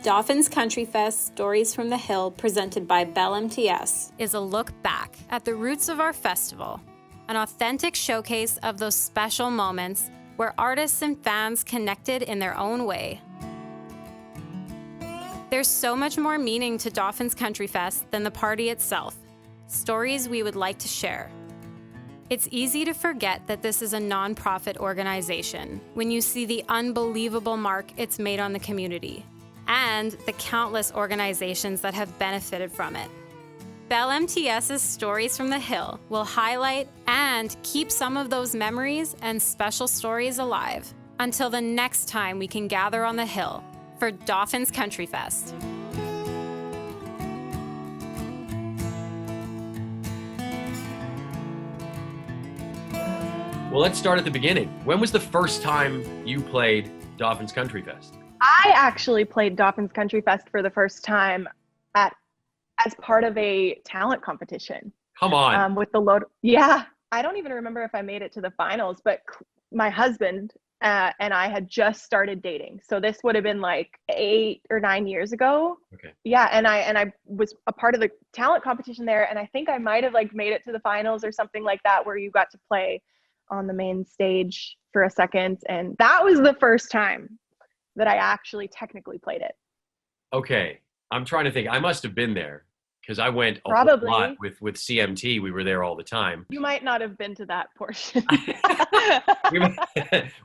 Dauphin's Country Fest Stories from the Hill, presented by Bell MTS, is a look back at the roots of our festival, an authentic showcase of those special moments where artists and fans connected in their own way. There's so much more meaning to Dauphin's Country Fest than the party itself, stories we would like to share. It's easy to forget that this is a nonprofit organization when you see the unbelievable mark it's made on the community and the countless organizations that have benefited from it. Bell MTS's Stories from the Hill will highlight and keep some of those memories and special stories alive until the next time we can gather on the Hill for Dauphin's Country Fest. Well, let's start at the beginning. When was the first time you played Dauphin's Country Fest? I actually played Dauphin's Country Fest for the first time as part of a talent competition. Come on. With the load. Yeah, I don't even remember if I made it to the finals, but my husband and I had just started dating. So this would have been like 8 or 9 years ago. Okay. Yeah, and I was a part of the talent competition there, and I think I might have like made it to the finals or something like that, where you got to play on the main stage for a second, and that was the first time that I actually technically played it. Okay, I'm trying to think. I must have been there because I went a Probably. lot with CMT. We were there all the time. You might not have been to that portion.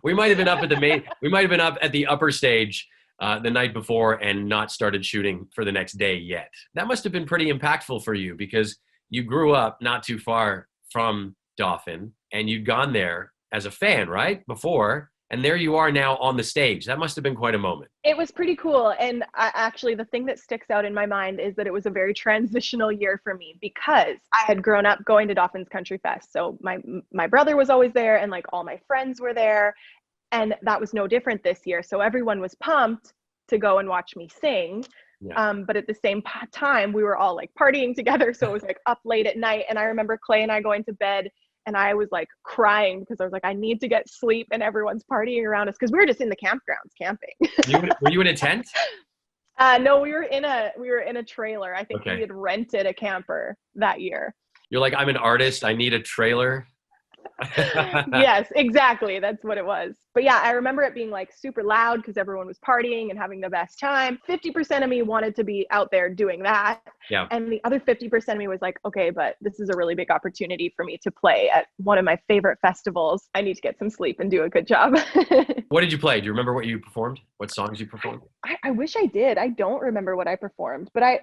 we might have been up at the main. We might have been up at the upper stage the night before and not started shooting for the next day yet. That must have been pretty impactful for you because you grew up not too far from Dauphin and you'd gone there as a fan, right? Before. And there you are now on the stage. That must have been quite a moment. It was pretty cool. And actually, the thing that sticks out in my mind is that it was a very transitional year for me because I had grown up going to Dauphin's Country Fest. So my brother was always there and like all my friends were there. And that was no different this year. So everyone was pumped to go and watch me sing. Yeah. But at the same time, we were all like partying together. So it was like up late at night. And I remember Clay and I going to bed and I was like crying because I was like, I need to get sleep and everyone's partying around us because we were just in the campgrounds camping. Were you in a tent? No, we were in a trailer. I think Okay. We had rented a camper that year. You're like, I'm an artist. I need a trailer. Yes, exactly. That's what it was. But yeah, I remember it being like super loud because everyone was partying and having the best time. 50% of me wanted to be out there doing that. Yeah. And the other 50% of me was like, okay, but this is a really big opportunity for me to play at one of my favorite festivals. I need to get some sleep and do a good job. What did you play? Do you remember what you performed? What songs you performed? I wish I did. I don't remember what I performed, but at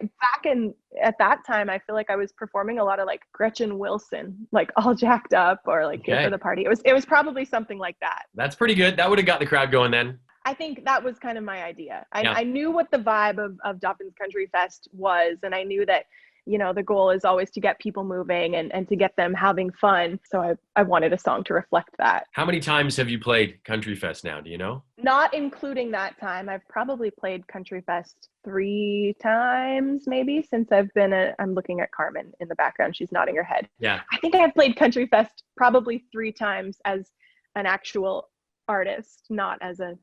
that time, I feel like I was performing a lot of like Gretchen Wilson, like All Jacked Up or like Good for the Party. It was probably something like that. That's pretty good. That would have got the crowd going then. I think that was kind of my idea. Yeah. I knew what the vibe of Dauphin's Country Fest was, and I knew that, the goal is always to get people moving and to get them having fun. So I wanted a song to reflect that. How many times have you played Country Fest now? Do you know? Not including that time. I've probably played Country Fest 3 times maybe since I'm looking at Carmen in the background. She's nodding her head. Yeah. I think I've played Country Fest probably 3 times as an actual artist, not as a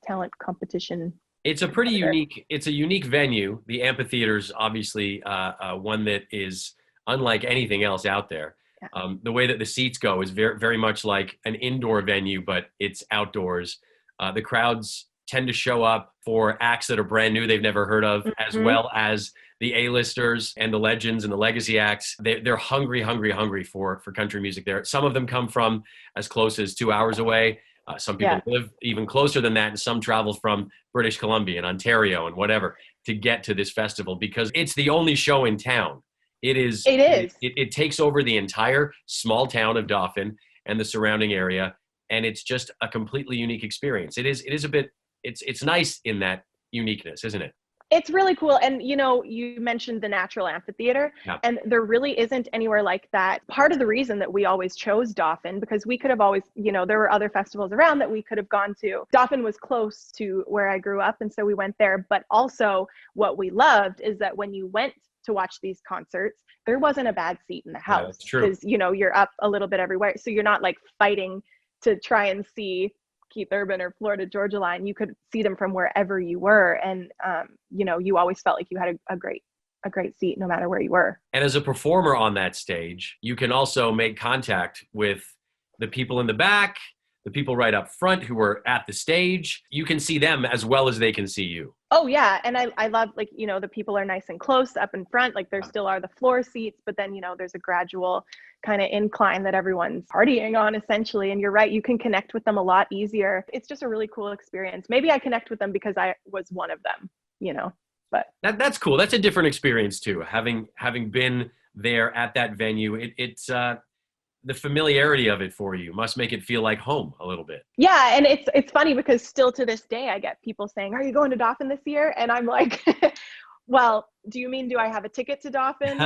talent competition. It's a pretty unique venue. The amphitheater's obviously one that is unlike anything else out there. Yeah. The way that the seats go is very, very much like an indoor venue, but it's outdoors. The crowds tend to show up for acts that are brand new, they've never heard of, as well as the A-listers and the legends and the legacy acts. They're hungry for country music there. Some of them come from as close as 2 hours away. Some people live even closer than that, and some travel from British Columbia and Ontario and whatever to get to this festival because it's the only show in town. It is. It takes over the entire small town of Dauphin and the surrounding area, and it's just a completely unique experience. It is a bit. It's nice in that uniqueness, isn't it? It's really cool. And, you mentioned the natural amphitheater, and there really isn't anywhere like that. Part of the reason that we always chose Dauphin, because we could have always, there were other festivals around that we could have gone to. Dauphin was close to where I grew up, and so we went there. But also what we loved is that when you went to watch these concerts, there wasn't a bad seat in the house. That's true. Because, you're up a little bit everywhere. So you're not like fighting to try and see Keith Urban or Florida Georgia Line, you could see them from wherever you were. And, you know, you always felt like you had a great seat no matter where you were. And as a performer on that stage, you can also make contact with the people in the back, the people right up front who are at the stage. You can see them as well as they can see you. Oh yeah. And I love, like, you know, the people are nice and close up in front, like there still are the floor seats, but then, you know, there's a gradual kind of incline that everyone's partying on essentially. And you're right, you can connect with them a lot easier. It's just a really cool experience. Maybe I connect with them because I was one of them, you know, but that's cool. That's a different experience too. Having been there at that venue, it's the familiarity of it for you must make it feel like home a little bit. Yeah. And it's funny because still to this day, I get people saying, are you going to Dauphin this year? And I'm like, well, do you mean, do I have a ticket to Dauphin?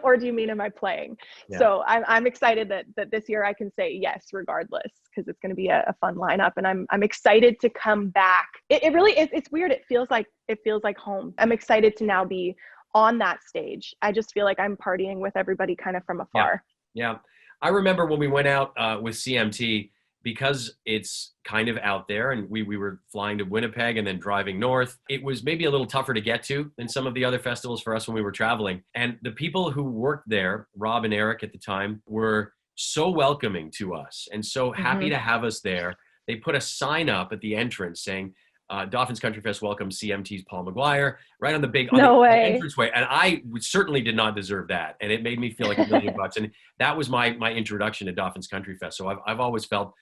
Or do you mean, am I playing? Yeah. So I'm excited that this year I can say yes, regardless, because it's going to be a fun lineup, and I'm excited to come back. It really is. It's weird. It feels like home. I'm excited to now be on that stage. I just feel like I'm partying with everybody kind of from afar. Yeah. I remember when we went out with CMT, because it's kind of out there and we were flying to Winnipeg and then driving north, it was maybe a little tougher to get to than some of the other festivals for us when we were traveling. And the people who worked there, Rob and Eric at the time, were so welcoming to us and so happy to have us there. They put a sign up at the entrance saying, Dauphin's Country Fest welcomes CMT's Paul McGuire, right on the big entranceway. And I certainly did not deserve that. And it made me feel like $1 million. And that was my introduction to Dauphin's Country Fest. So I've always felt,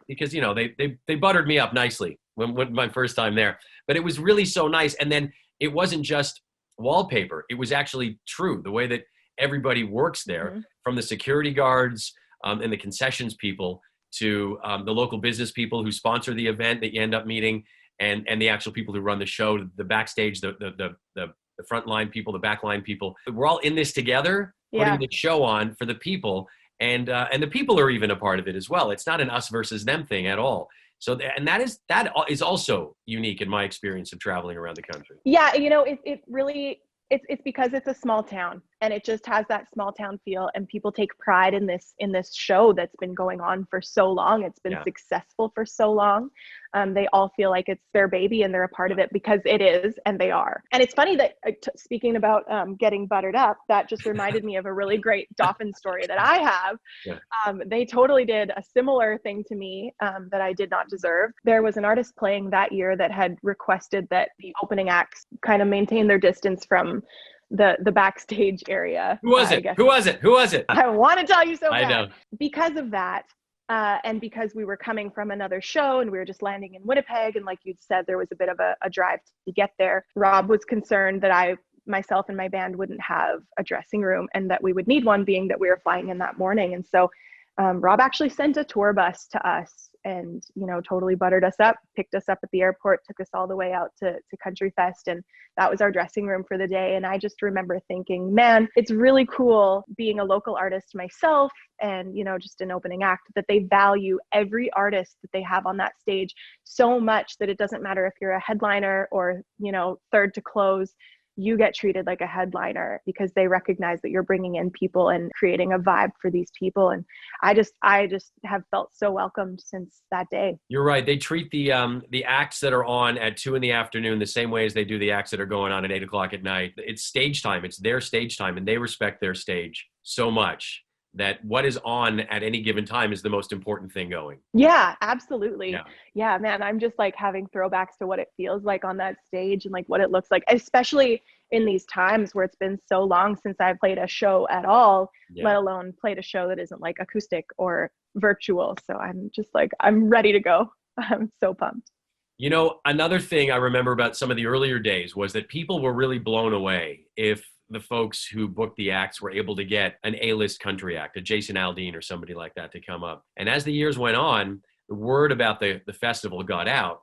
because you know, they buttered me up nicely when my first time there. But it was really so nice. And then it wasn't just wallpaper. It was actually true. The way that everybody works there, from the security guards and the concessions people to the local business people who sponsor the event that you end up meeting, and the actual people who run the show, the backstage, the front line people, the back line people. We're all in this together, putting the show on for the people, and the people are even a part of it as well. It's not an us versus them thing at all. So, and that is also unique in my experience of traveling around the country. Yeah, you know, it really, it's because it's a small town, and it just has that small town feel, and people take pride in this show that's been going on for so long. It's been successful for so long. They all feel like it's their baby and they're a part of it because it is, and they are. And it's funny that speaking about getting buttered up, that just reminded me of a really great Dauphin story that I have. They totally did a similar thing to me that I did not deserve. There was an artist playing that year that had requested that the opening acts kind of maintain their distance from the backstage area. Who was it? Who was it? I want to tell you so bad. I know. Because of that, and because we were coming from another show and we were just landing in Winnipeg, and like you said, there was a bit of a drive to get there. Rob was concerned that myself and my band wouldn't have a dressing room, and that we would need one, being that we were flying in that morning. And so Rob actually sent a tour bus to us, and, you know, totally buttered us up, picked us up at the airport, took us all the way out to Country Fest. And that was our dressing room for the day. And I just remember thinking, man, it's really cool being a local artist myself, and, you know, just an opening act, that they value every artist that they have on that stage so much that it doesn't matter if you're a headliner or, you know, third to close. You get treated like a headliner because they recognize that you're bringing in people and creating a vibe for these people. And I just have felt so welcomed since that day. You're right. They treat the acts that are on at 2 p.m. the same way as they do the acts that are going on at 8 o'clock at night. It's stage time. It's their stage time, and they respect their stage so much that what is on at any given time is the most important thing going. Yeah, absolutely. Yeah, man, I'm just like having throwbacks to what it feels like on that stage and like what it looks like, especially in these times where it's been so long since I played a show at all, let alone played a show that isn't like acoustic or virtual. So I'm just like, I'm ready to go. I'm so pumped. You know, another thing I remember about some of the earlier days was that people were really blown away if the folks who booked the acts were able to get an A-list country act, a Jason Aldean or somebody like that to come up. And as the years went on, the word about the festival got out,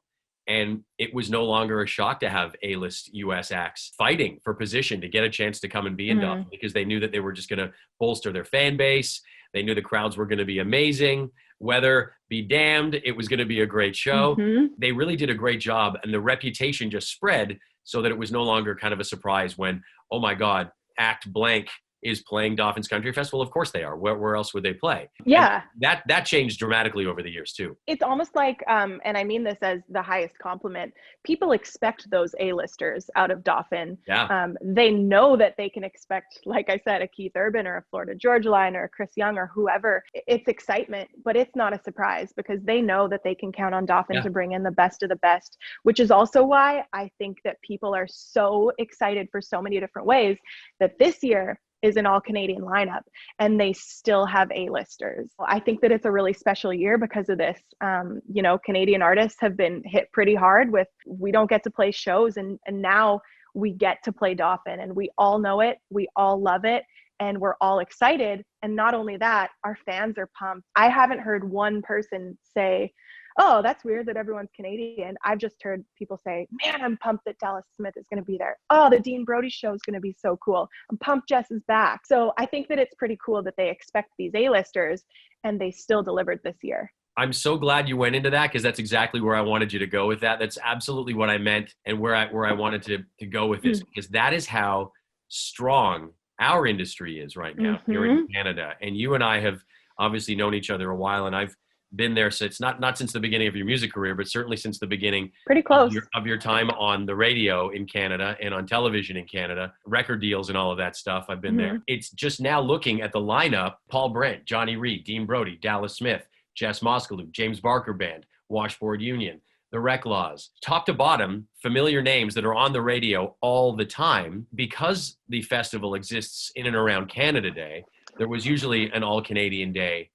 and it was no longer a shock to have A-list US acts fighting for position to get a chance to come and be in Dauphin, because they knew that they were just going to bolster their fan base. They knew the crowds were going to be amazing. Weather be damned, it was going to be a great show. They really did a great job, and the reputation just spread so that it was no longer kind of a surprise when, oh my God, act blank is playing Dauphin's Country Fest. Well, of course they are. Where else would they play? Yeah. And that changed dramatically over the years too. It's almost like, and I mean this as the highest compliment, people expect those A-listers out of Dauphin. Yeah. They know that they can expect, like I said, a Keith Urban or a Florida Georgia Line or a Chris Young or whoever. It's excitement, but it's not a surprise because they know that they can count on Dauphin to bring in the best of the best, which is also why I think that people are so excited for so many different ways that this year is an all Canadian lineup and they still have A-listers. I think that it's a really special year because of this. You know, Canadian artists have been hit pretty hard with, we don't get to play shows and now we get to play Dauphin and we all know it. We all love it. And we're all excited. And not only that, our fans are pumped. I haven't heard one person say, oh, that's weird that everyone's Canadian. I've just heard people say, man, I'm pumped that Dallas Smith is going to be there. Oh, the Dean Brody show is going to be so cool. I'm pumped Jess is back. So I think that it's pretty cool that they expect these A-listers and they still delivered this year. I'm so glad you went into that because that's exactly where I wanted you to go with that. That's absolutely what I meant and where I wanted to go with this, because that is how strong our industry is right now here in Canada. And you and I have obviously known each other a while, and I've been there since not since the beginning of your music career, but certainly since the beginning pretty close of your time on the radio in Canada and on television in Canada, record deals and all of that stuff. I've been there. It's just now looking at the lineup: Paul Brent, Johnny Reed, Dean Brody, Dallas Smith, Jess Moskaluke, James Barker Band, Washboard Union, the Rec Laws, top to bottom, familiar names that are on the radio all the time. Because the festival exists in and around Canada Day, there was usually an all Canadian day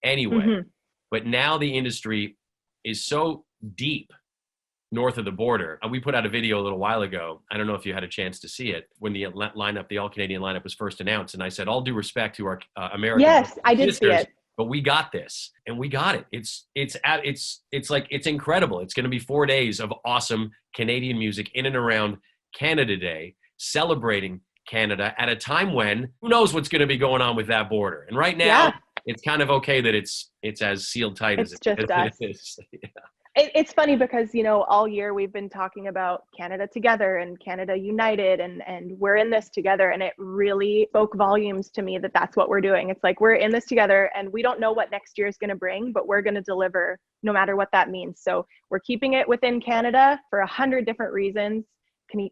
anyway. But now the industry is so deep north of the border. We put out a video a little while ago. I don't know if you had a chance to see it when the lineup, the all Canadian lineup was first announced. And I said, all due respect to our American Yes, I did see it. But we got this, and we got it. It's incredible. It's going to be 4 days of awesome Canadian music in and around Canada Day, celebrating Canada at a time when who knows what's going to be going on with that border. And right now, it's kind of okay that it's as sealed tight as it is. It's funny because, you know, all year we've been talking about Canada together and Canada united and we're in this together. And it really spoke volumes to me that that's what we're doing. It's like, we're in this together and we don't know what next year is going to bring, but we're going to deliver no matter what that means. So we're keeping it within Canada for 100 different reasons,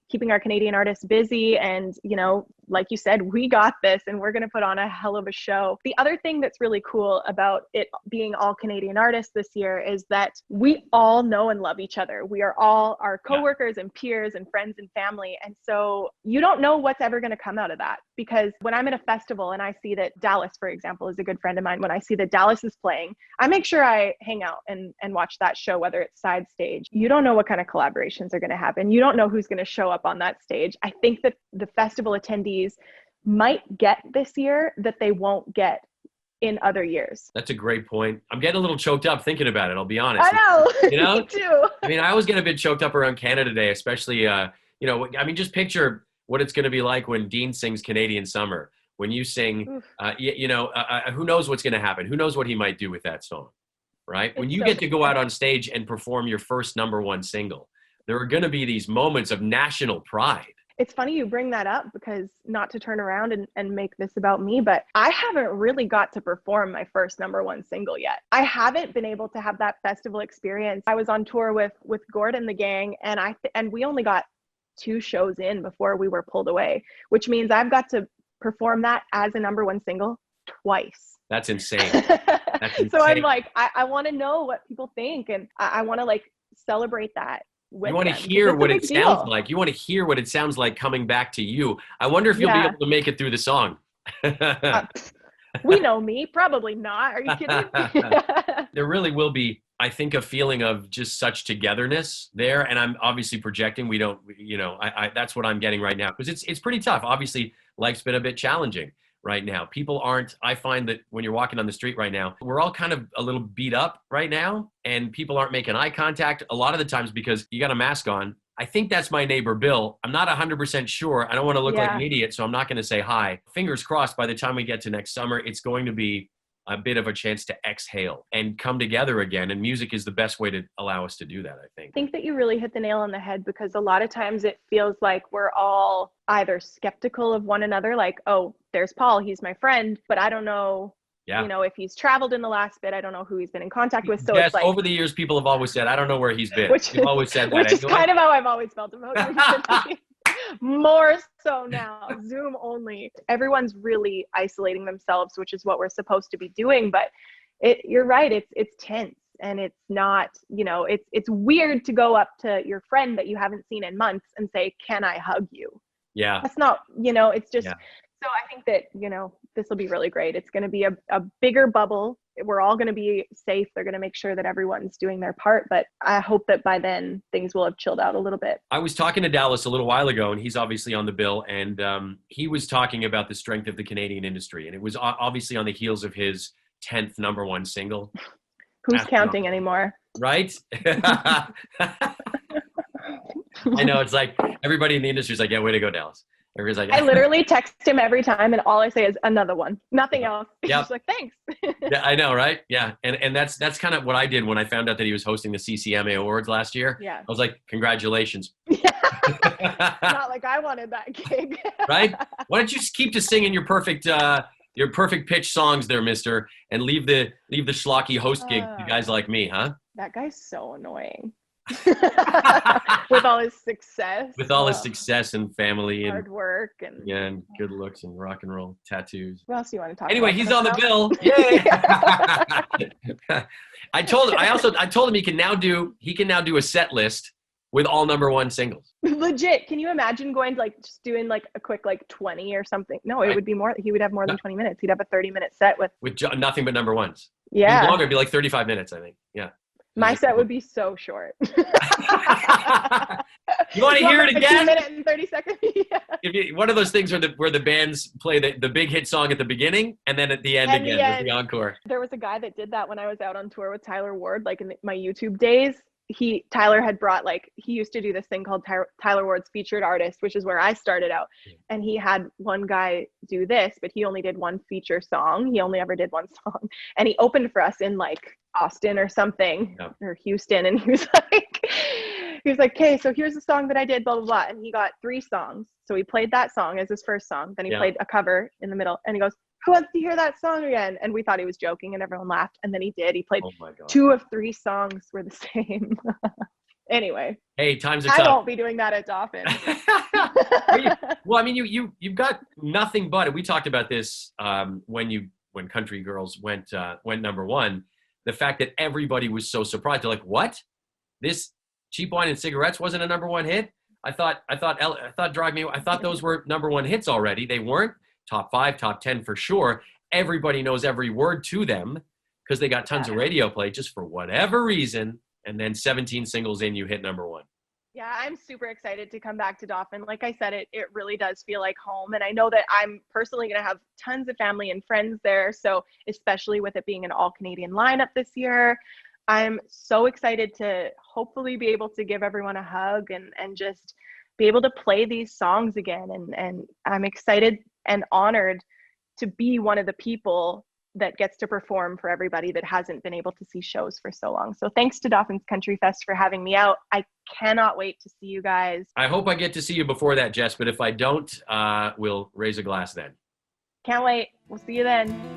keeping our Canadian artists busy. And, you know, like you said, we got this and we're going to put on a hell of a show. The other thing that's really cool about it being all Canadian artists this year is that we all know and love each other. We are all our coworkers and peers and friends and family. And so you don't know what's ever going to come out of that, because when I'm at a festival and I see that Dallas, for example, is a good friend of mine, when I see that Dallas is playing, I make sure I hang out and watch that show, whether it's side stage. You don't know what kind of collaborations are going to happen. You don't know who's going to show up on that stage. I think that the festival attendees might get this year that they won't get in other years. That's a great point. I'm getting a little choked up thinking about it, I'll be honest. I know. You know? Me too. I mean, I always get a bit choked up around Canada Day, especially, you know, I mean, just picture what it's going to be like when Dean sings Canadian Summer, when you sing, you know, who knows what's going to happen? Who knows what he might do with that song, right? When you get to go out on stage and perform your first #1 single, there are going to be these moments of national pride. It's funny you bring that up, because not to turn around and make this about me, but I haven't really got to perform my first #1 single yet. I haven't been able to have that festival experience. I was on tour with Gord and the gang, and we only got 2 shows in before we were pulled away, which means I've got to perform that as a #1 single twice. That's insane. That's insane. So I'm like, I want to know what people think, and I want to like celebrate that. You want to hear what it sounds like. You want to hear what it sounds like coming back to you. I wonder if you'll be able to make it through the song. We know me. Probably not. Are you kidding? There really will be, I think, a feeling of just such togetherness there. And I'm obviously projecting. We don't, you know, that's what I'm getting right now, because it's pretty tough. Obviously, life's been a bit challenging right now. People aren't, I find that when you're walking on the street right now, we're all kind of a little beat up right now, and people aren't making eye contact a lot of the times because you got a mask on. I think that's my neighbor Bill. I'm not 100% sure. I don't want to look like an idiot, so I'm not going to say hi. Fingers crossed, by the time we get to next summer, it's going to be a bit of a chance to exhale and come together again. And music is the best way to allow us to do that, I think. I think that you really hit the nail on the head, because a lot of times it feels like we're all either skeptical of one another, like, oh, there's Paul, he's my friend, but I don't know, if he's traveled in the last bit, I don't know who he's been in contact with. So yes, it's like, over the years, people have always said, I don't know where he's been. You've always said that. Which is kind of how I've always felt about you. More so now, Zoom only. Everyone's really isolating themselves, which is what we're supposed to be doing. But you're right, it's tense, and it's not, it's weird to go up to your friend that you haven't seen in months and say, can I hug you? Yeah. That's not, it's just, So I think that, this will be really great. It's going to be a bigger bubble. We're all going to be safe. They're going to make sure that everyone's doing their part. But I hope that by then things will have chilled out a little bit. I was talking to Dallas a little while ago, and he's obviously on the bill. And he was talking about the strength of the Canadian industry. And it was obviously on the heels of his 10th #1 single. Who's counting anymore? Right? I know. It's like everybody in the industry is like, yeah, way to go, Dallas. Everybody's like, I literally text him every time, and all I say is another one, nothing else. He's just like, thanks. Yeah, I know, right? Yeah, and that's kind of what I did when I found out that he was hosting the CCMA Awards last year. Yeah, I was like, congratulations. Yeah. Not like I wanted that gig. Right? Why don't you just keep to singing your perfect pitch songs there, mister, and leave the schlocky host gig to guys like me, huh? That guy's so annoying. With all his success. With all his success and family and hard work and good looks and rock and roll tattoos. What else do you want to talk anyway, about? He's on the bill. Yay! I told him he can now do a set list with all #1 singles. Legit. Can you imagine going to just doing a quick 20 or something? No, it would be more. He would have more than 20 minutes. He'd have a 30-minute set with nothing but #1s. Yeah. It'd be longer. It'd be like 35 minutes, I think. Yeah. My set would be so short. You want to hear it again? 2 minutes and 30 seconds. Yeah. One of those things where the bands play the big hit song at the beginning and then at the end with the encore. There was a guy that did that when I was out on tour with Tyler Ward, in my YouTube days. Tyler had brought he used to do this thing called Tyler Ward's Featured Artist, which is where I started out. And he had one guy do this, but he only did one feature song. He only ever did one song. And he opened for us in Austin or something, or Houston. And he was like, okay, so here's the song that I did, blah, blah, blah. And he got 3 songs. So he played that song as his first song. Then he played a cover in the middle, and he goes, who wants to hear that song again? And we thought he was joking, and everyone laughed. And then he did. He played 2 of 3 songs were the same. Anyway. Hey, times are tough. I won't be doing that at Dauphin. Well, I mean, you've got nothing but, we talked about this when Country Girls went #1. The fact that everybody was so surprised. They're like, what? This Cheap Wine and Cigarettes wasn't a #1 hit? I thought Drive Me. I thought those were #1 hits already. They weren't. Top 5, top 10 for sure. Everybody knows every word to them because they got tons of radio play just for whatever reason. And then 17 singles in, you hit #1. Yeah, I'm super excited to come back to Dauphin. Like I said, it really does feel like home. And I know that I'm personally going to have tons of family and friends there. So especially with it being an all-Canadian lineup this year, I'm so excited to hopefully be able to give everyone a hug and just be able to play these songs again. And I'm excited and honored to be one of the people that gets to perform for everybody that hasn't been able to see shows for so long. So thanks to Dauphin's Country Fest for having me out. I cannot wait to see you guys. I hope I get to see you before that, Jess, but if I don't, we'll raise a glass then. Can't wait. We'll see you then.